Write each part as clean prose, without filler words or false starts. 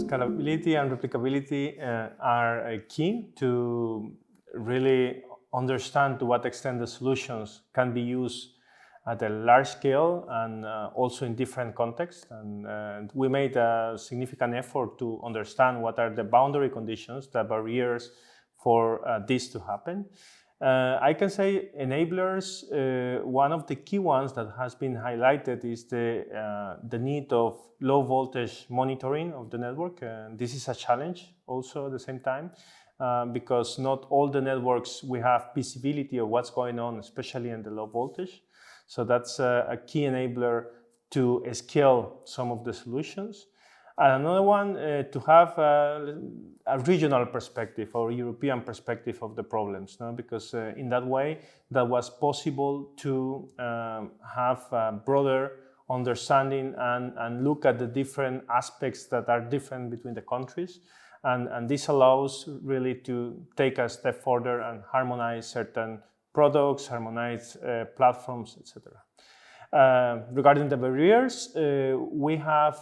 Scalability and replicability are key to really understand to what extent the solutions can be used at a large scale and also in different contexts. And we made a significant effort to understand what are the boundary conditions, the barriers for this to happen. I can say enablers, one of the key ones that has been highlighted is the need of low voltage monitoring of the network. This is a challenge also at the same time because not all the networks we have visibility of what's going on, especially in the low voltage. So that's a key enabler to scale some of the solutions. And another one, to have a regional perspective or European perspective of the problems, no? Because in that way, that was possible to have a broader understanding and look at the different aspects that are different between the countries. And this allows really to take a step further and harmonize certain products, harmonize platforms, etc. Regarding the barriers, we have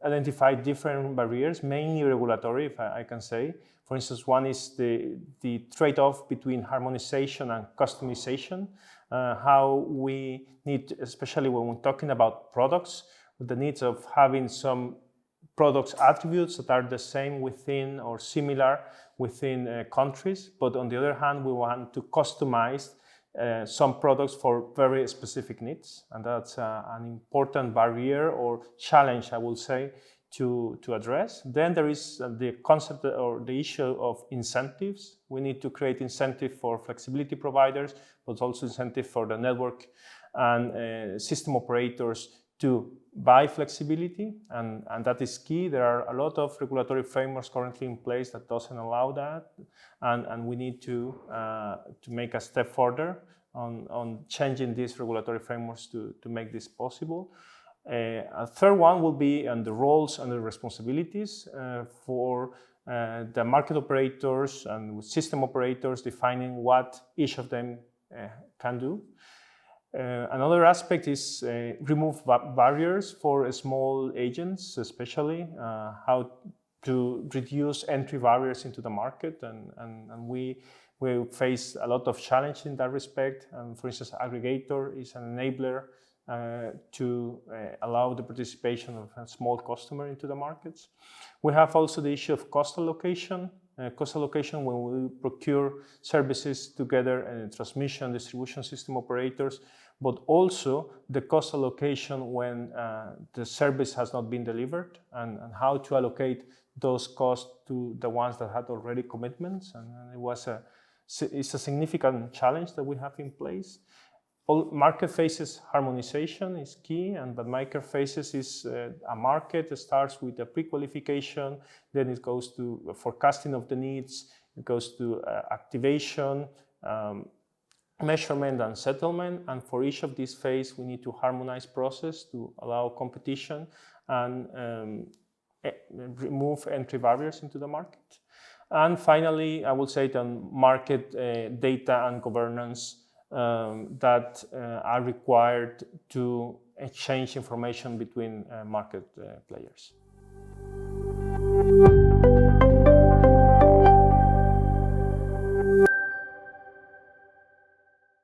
identified different barriers, mainly regulatory, if I can say. For instance, one is the trade-off between harmonization and customization, how we need, especially when we're talking about products, the needs of having some products attributes that are the same within or similar within countries, but on the other hand, we want to customize some products for very specific needs, and that's an important barrier or challenge, I will say, to address. Then there is the concept or the issue of incentives. We need to create incentive for flexibility providers, but also incentive for the network and system operators to buy flexibility, and that is key. There are a lot of regulatory frameworks currently in place that doesn't allow that, and we need to make a step further on changing these regulatory frameworks to make this possible. A third one will be on the roles and the responsibilities for the market operators and system operators, defining what each of them can do. Another aspect is remove barriers for small agents, especially how to reduce entry barriers into the market, and we face a lot of challenge in that respect. For instance, aggregator is an enabler to allow the participation of a small customer into the markets. We have also the issue of cost allocation. Cost allocation when we procure services together and transmission distribution system operators, but also the cost allocation when the service has not been delivered, and how to allocate those costs to the ones that had already commitments. And it's a significant challenge that we have in place. All market phases harmonization is key, but market phases is a market. It starts with a pre-qualification, then it goes to forecasting of the needs, it goes to activation, measurement and settlement, and for each of these phases we need to harmonize process to allow competition and remove entry barriers into the market. And finally, I would say the market data and governance that are required to exchange information between market players.